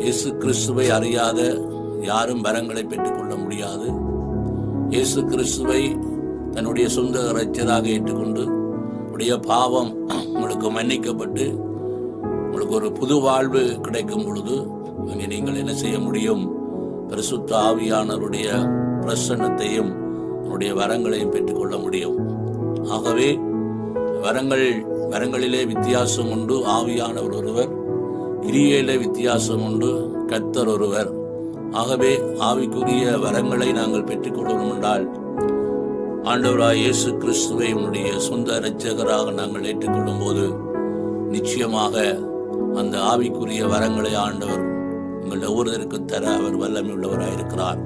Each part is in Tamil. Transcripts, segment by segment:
இயேசு கிறிஸ்துவை அறியாத யாரும் வரங்களை பெற்றுக்கொள்ள முடியாது. இயேசு கிறிஸ்துவை தன்னுடைய சொந்த இரட்சகராக ஏற்றுக்கொண்டு உடைய பாவம் உங்களுக்கு மன்னிக்கப்பட்டு உங்களுக்கு ஒரு புது வாழ்வு கிடைக்கும் பொழுது அங்கே நீங்கள் என்ன செய்ய முடியும்? பரிசுத்த ஆவியானவருடைய பிரசன்னத்தையும் அவருடைய வரங்களையும் பெற்றுக்கொள்ள முடியும். ஆகவே வரங்களிலே வித்தியாசம் உண்டு. ஆவியானவர் ஒருவர், கிரியையிலே வித்தியாசம் உண்டு, கர்த்தர் ஒருவர். ஆகவே ஆவிக்குரிய வரங்களை நாங்கள் பெற்றுக்கொள்ளணும் என்றால் ஆண்டவராய் இயேசு கிறிஸ்துவை உன்னுடைய சொந்த இரட்சகராக நாங்கள் ஏற்றுக்கொள்ளும் போது நிச்சயமாக அந்த ஆவிக்குரிய வரங்களை ஆண்டவர் உங்கள் ஒவ்வொருவருக்கு தர அவர் வல்லமை உள்ளவராயிருக்கிறார்.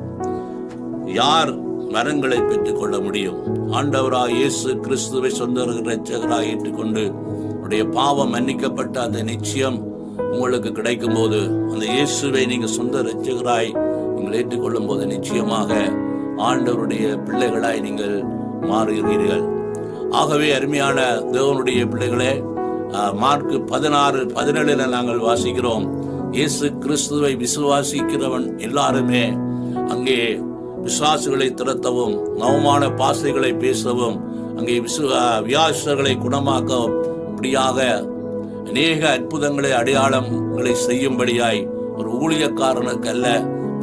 யார் வரங்களை பெற்றுக்கொள்ள முடியும்? ஆண்டவராய் இயேசு கிறிஸ்துவை சொந்த இரட்சகராக ஏற்றுக்கொண்டு உடைய பாவம் மன்னிக்கப்பட்ட அந்த நிச்சயம் உங்களுக்கு கிடைக்கும் போது, அந்த இயேசுவை நீங்கள் சொந்த இரட்சகராய் நீங்கள் ஏற்றுக்கொள்ளும் போது நிச்சயமாக ஆண்டவருடைய பிள்ளைகளாய் நீங்கள் மாறுகிறீர்கள். ஆகவே அருமையான தேவனுடைய பிள்ளைகளே, மார்க் 16:17 நாங்கள் வாசிக்கிறோம், இயேசு கிறிஸ்துவை விசுவாசிக்கிறவன் எல்லாருமே அங்கே விசுவாசிகளை திரட்டவும், நவமான பாசைகளை பேசவும், அங்கே வியாசர்களை குணமாக்கவும், இப்படியாக அநேக அற்புதங்களை அடையாளங்களை செய்யும்படியாய் ஒரு ஊழியக்காரனுக்கு அல்ல,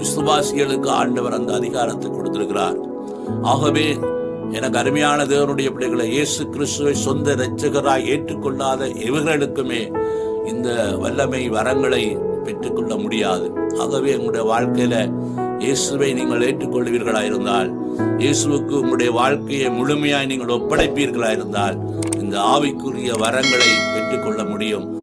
விசுவாசிகளுக்கு ஆண்டவர் அந்த அதிகாரத்தை கொடுத்திருக்கிறார். ஆகவே எனக்கு அருமையான தேவனுடைய பிள்ளைகளை, இயேசு கிறிஸ்துவை சொந்த இரட்சகராய் ஏற்றுக்கொள்ளாத இவர்களுக்குமே இந்த வல்லமை வரங்களை பெற்றுக்கொள்ள முடியாது. ஆகவே உங்களுடைய வாழ்க்கையில இயேசுவை நீங்கள் ஏற்றுக்கொள்வீர்களாயிருந்தால், இயேசுவுக்கு உங்களுடைய வாழ்க்கையை முழுமையாய் நீங்கள் ஒப்படைப்பீர்களாயிருந்தால் இந்த ஆவிக்குரிய வரங்களை பெற்றுக்கொள்ள முடியும்.